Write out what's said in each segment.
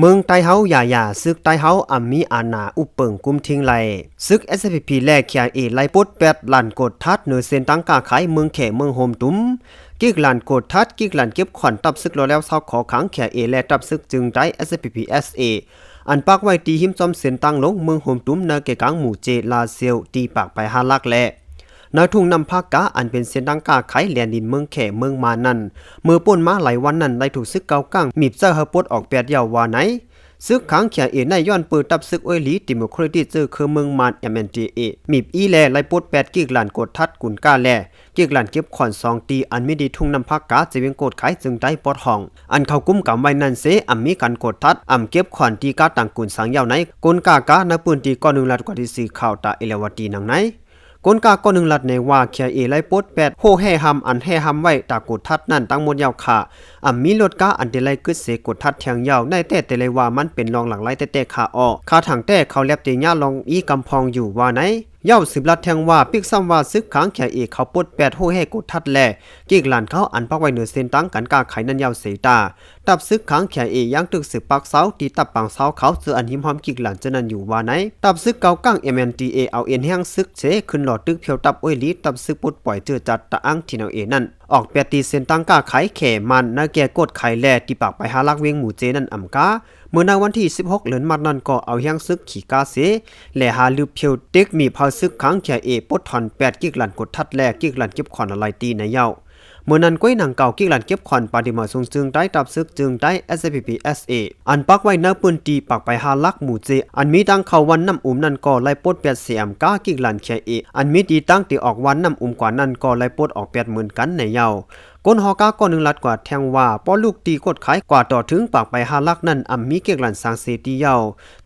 เมืองไต้เฮาอย่าซึกไต้เฮาอ่ำมีอาณาอุปเปิงกุมทิ้งไหลซึก SPP และ KIA ไล่ปด8ล้านกดทัดเหนือเส้นตั้งกาขายเมืองแขเมืองโฮมตุ้มกิกล้านกดทัดกิกล้านเก็บขวัญตับซึกแล้วเซาขอขัง KIA และตับซึกจึงได้ SPP SA อันปักไว้ตีหิมจอมเส้นตั้งลงเมืองโฮมตุ้มนาเกกังหมู่เจลาเซียวตีปากไป5ลักและนาทุ่งนำภาคกะอันเป็นเส้นดังกาไขแลนดินเมืองแขเมืองมานั่นมือป่นมาหลายวันนั้นได้ถูกซึกเกากังมีบเจ้าเฮปดออก8ยาวว่าไหนซึกขัง KIA ในย้อนเปิดตับซึกอวยหลีดิโมคราติกคือเมืองมาน MNDA มีบอีแลไล่ปด8กิกล้านกดทัดกุนกาแลกิกล้านเก็บขอน2ตีอันมีดีทุ่งนำภาคกะจะเวียงกดไขจึงได้ปดห้องอันเข้ากุมกำไว้นั่นเสอำมีการกดทัดอำเก็บขอนตีกาต่างกุนสังยาวไหนกุนกากะนปืนตีก้อน1ลัดกว่าที่4ข่าวตาเอเลวตีนังไหนกลกาก้อน1ลัดในว่า KIA ไล่ปด8โหแห่หำอันแห่หำไว้ตากดทัดนั่นตั้งหมดยาวค่ะมีรถกาอันเดไลกึดเสกดทัดแทงยาวในแต่เลยว่ามันเป็นรองหลังไล่แต่ขาออกขาทางแต่เขาแลบเตญาลองอีกำพองอยู่ว่าไหนยาว10ลัดแทงว่าปิกซ้ำว่าซึกขัง KIA เขาปด8โหแห่กดทัดแลกิกล้านเขาอันปักไว้เหนือเส้นตั้งกันกาไขนั้นยาวเสตาตับซึกขัง KIA ยังตึกสืบปักเสาตีตับปังเสาเขาเจออันหิมหอมกิกล้านจะนั้นอยู่ว่าไหนตับซึกเกากัง MNDA เอาเอ็นแห้งซึกเสขึ้นหลอดตึกเพียวตับอ้วยลีตับซึกปดปล่อยเจอจัดตะอังที่นาเอนั่นออก8ตีเส้นตั้งกาไขแขมันนาแก่กดไขแลที่ปากไปหาลักเวงหมู่เจนั่นอำกาเมื่อในวันที่16เดือนมัดนั้นก็เอาแห้งซึกขี่กาเสและหาลือเพียวเด็กมีพาซึกขัง KIA ปดถอน8กิกล้านกดทัดแลกิกล้านเก็บขอนอะไรตีในเย้าเมื่อนั้นก้อยหนังเก่ากิกล้านเก็บขอนปาดิมาทรงจึงได้ตับซึกจึงได้ SPP SA อันปักไว้หน้าปืนตีปักไป5ลักหมู่เจอันมีตั้งเข้าวันน้ำนั่นก็ไล่ปด8เสียมกากิกล้าน KIA อันมีตีตั้งตีออกวันน้ำกว่านั้นก็ไล่ปดออก80,000กันในเย้าก้นฮอกาก้อน1ลัดกว่าแทงว่าป้อลูกตีกดขายกว่าต่อถึงปากไป5ลักนั้นมีเกกลันสังเสตีเยา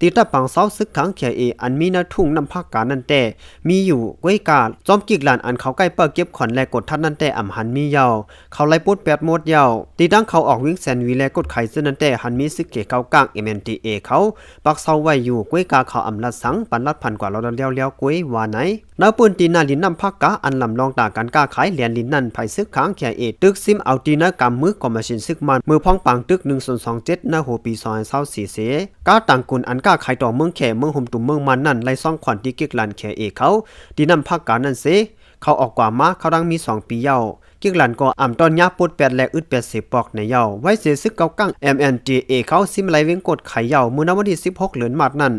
ตีตะปังเซาซึกขัง KIA อันมีนาทุ่งนำภาคกานั่นแต่มีอยู่ก้วยกาจอมกิกลันอันเขาใกล้เปิดเก็บขอนและกดทัดนั่นแต่หันมีเยาเขาไล่ปด8หมดเยาตีตั้งเขาออกวิ่งแซนวีและกดไขซึ่งนั่นแต่หันมีซึกเกเกากลาง MNDA เขาปักเซาไว้อยู่ก้วยกาเขาลัดสังปันลัดพันกว่าเราเลี้ยวก้วยว่าไหนนาปืนตีนาลินนำภาคกาอันลำลองตากันกาขายเหรียญลินนั่นไผซึกขัง KIAตึกซิมเอาตีนากำมือกอมมาชินซึกมันมือพ้องปังตึก1027หน้าโหปี2024เสกาต่างกุนอันกาขายต่อเมืองแขเมืองห่มตุ่มเมืองมันนั่นไล่ซ่องขวัญที่กิกลัน KIA เขาตีนำภาคกานั่นเสเขาออกกว่ามาเขาดังมี2ปีเย้ากิกลันก็ตอนยาปด8และอึด80ปอกในเย้าไว้เสซึกเกากัง MNDA เขาซิมไลเวงกดไขเย้ามื้อวันที่16เดือนมีนาคมนั้น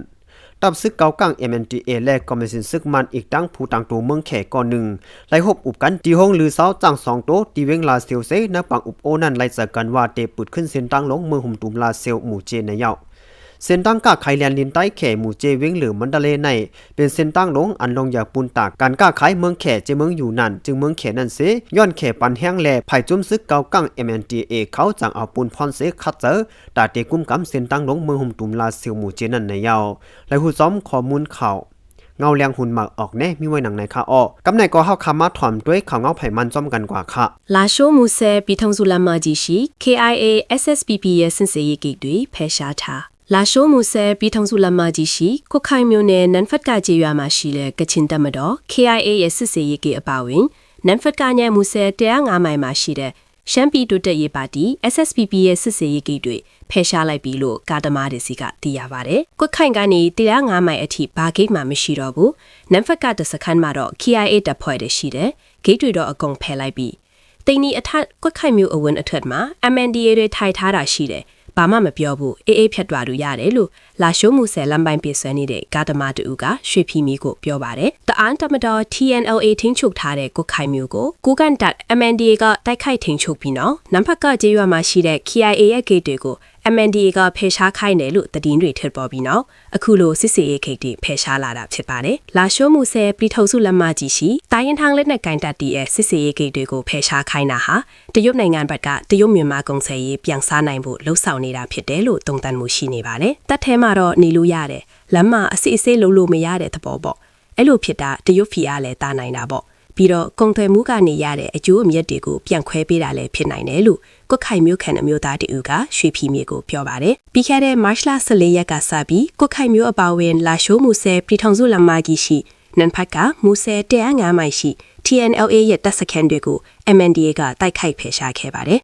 ตับซึกเกากัง MNDA และกอมมิชนซึกมันอีกตั้งผู้ต่างตัวเมืองแขก่อนหนึ่งไล่หบอุบกันตีห้องหรือเสาจัง2โตตีเวงลาเซลเซณปังอุบโอนั่นไล่จักกันว่าเตปุดขึ้นเส้นตั้งลงเมืองหุ่มตุมลาเซลหมู่เจในเย้าเส้นตั้งกาไขแลนดินใต้แขหมู่เจเวงหรือมันดาเลในเป็นเส้นตั้งลงอันลงอย่าปูนตากการกาไขเมืองแขเจเมืองอยู่นั่นจึงเมืองแขนั่นเสย้อนแขปันแห้งแลไผ่จุ่มซึกเกากัง MNDA เขาจังเอาปูนพรเสคัดเจอตาเตกุมกำเส้นตั้งลงเมืองหุ่มตุมลาเซลหมู่เจนั่นในเย้าและหูซ้อมข้อมูลข่าวเงาแรงหุ่นหมักออกแน่มีไว้หนังในค่ะอ้อกำไหนก็เฮาคำมาถ่อมด้วยข่าวเงาไผ่มันจ้อมกันกว่าค่ะลาโชมูเซปีทองสุลามาจิชิ KIA SSPP ရဲ့စစ်စေးရေးဂိတ်တွေဖယ်ရှားထားလာရှိုးမူဆဲပြည်ထောင်စုလမ်းမကြီးရှိခုတ်ခိုင်မြို့နယ်နန်ဖတ်ကကျေးရွာမှာရှိတဲ့ကချင်တပ်မတော် KIA ရဲ့စစ်စေးရေးဂိတ်အပါအဝင်နန်ဖတ်ကညမူဆဲ105မိုင်မှာရှိတဲ့ရှမ်းပြည်တိုးတက်ရေးပါတီ SSPP ရဲ့စစ်စေးရေးဂိတ်တွေဖယ်ရှားလိုက်ပြီလို့ကားသမားတွေစီကသိရပါတယ်။ကွတ်ခိုင်ကနေ105မိုင်အထိဘာဂိတ်မှမရှိတော့ဘူး။နန်ဖတ်ကတစခန်းမှာတော့ KIA တပ်ဖွဲ့တွေရှိတယ်။ဂိတ်တွေတော့အကုန်ဖယ်လိုက်ပြီ။တိန်နီအထက်ကွတ်ခိုင်မြို့အဝင်အထက်မှာ MNDA တွေထိုင်ထားတာရှိတယ်။ဘာမှမပြောဘူးအေးဖြတ်သွားလို့ရတယ်လို့လာရှိုးမှုဆယ်လမ်းပိုင်းပြဆွဲနေတဲ့ကားသမားတူကရွှေဖီမီကိုပြောပါတယ်တအာန်တမတော် TNLA ထင်းချုပ်ထားတဲ့ကိုခိုင်မျိုးကိုကိုကန်တပ် MNDA ကတိုက်ခိုက်ထင်းချုပ်ပြီးနောက်နံဖတ်ကကျေးရွာမှာရှိတဲ့ KIA ရဲ့ဂိတ်တွေကို MNDA ကဖယ်ရှားခိုင်းတယ်လို့သတင်းတွေထပ်ပေါ်ပြီးနောက်အခုလိုစစ်စေးရေးဂိတ်တွေဖယ်ရှားလာတာဖြစ်ပါတယ်လာရှိုးမှုဆယ်ပြည်ထောင်စုလမ်းမကြီးရှိတိုင်းရင်ထန်းလက်နဲ့ကင်တပ်တီရဲ့စစ်စေးရေးဂိတ်တွေကိုဖယ်ရှားခိုင်းတာဟာတရုတ်နိုင်ငံဘက်ကတရုတ်မြန်မာကုန်စည်ရေးပြန်စားနိုင်ဖို့လှုံ့ဆော်နေတာဖြစ်တယ်လို့တုံ့ပြန်မှုရှိနေပါတယ်တပ်ထဲမှာတော့နေလို့ရတယ်လမ်းမအစစ်အဆေးလုံးလို့မရတဲ့သဘောပေါ့အဲ့လိုဖြစ်တာတရုတ်ဖီအားလည်းတာနိုင်တာပေါ့ပြီးတော့ကုန်သွယ်မှုကနေရတဲ့အကျိုးအမြတ်တွေကိုပြန်ခွဲပေးတာလည်းဖြစ်နိုင်တယ်လို့ကွတ်ခိုင်မျိုးခန့်အမျိုးသားတူကရွှေဖီမြေကိုပြောပါတယ်ပြီးခဲ့တဲ့မတ်လ14ရက်ကစပြီးကွတ်ခိုင်မျိုးအပါအဝင်လာရှိုးမှုဆဲပြည်ထောင်စုလမ်းမကြီးရှိနန်ဖတ်ကမူဆဲ105မိုင်ရှိ TNLA ရဲ့တပ်စခန်းတွေကို MNDA ကတိုက်ခိုက်ဖယ်ရှားခဲ့ပါတယ်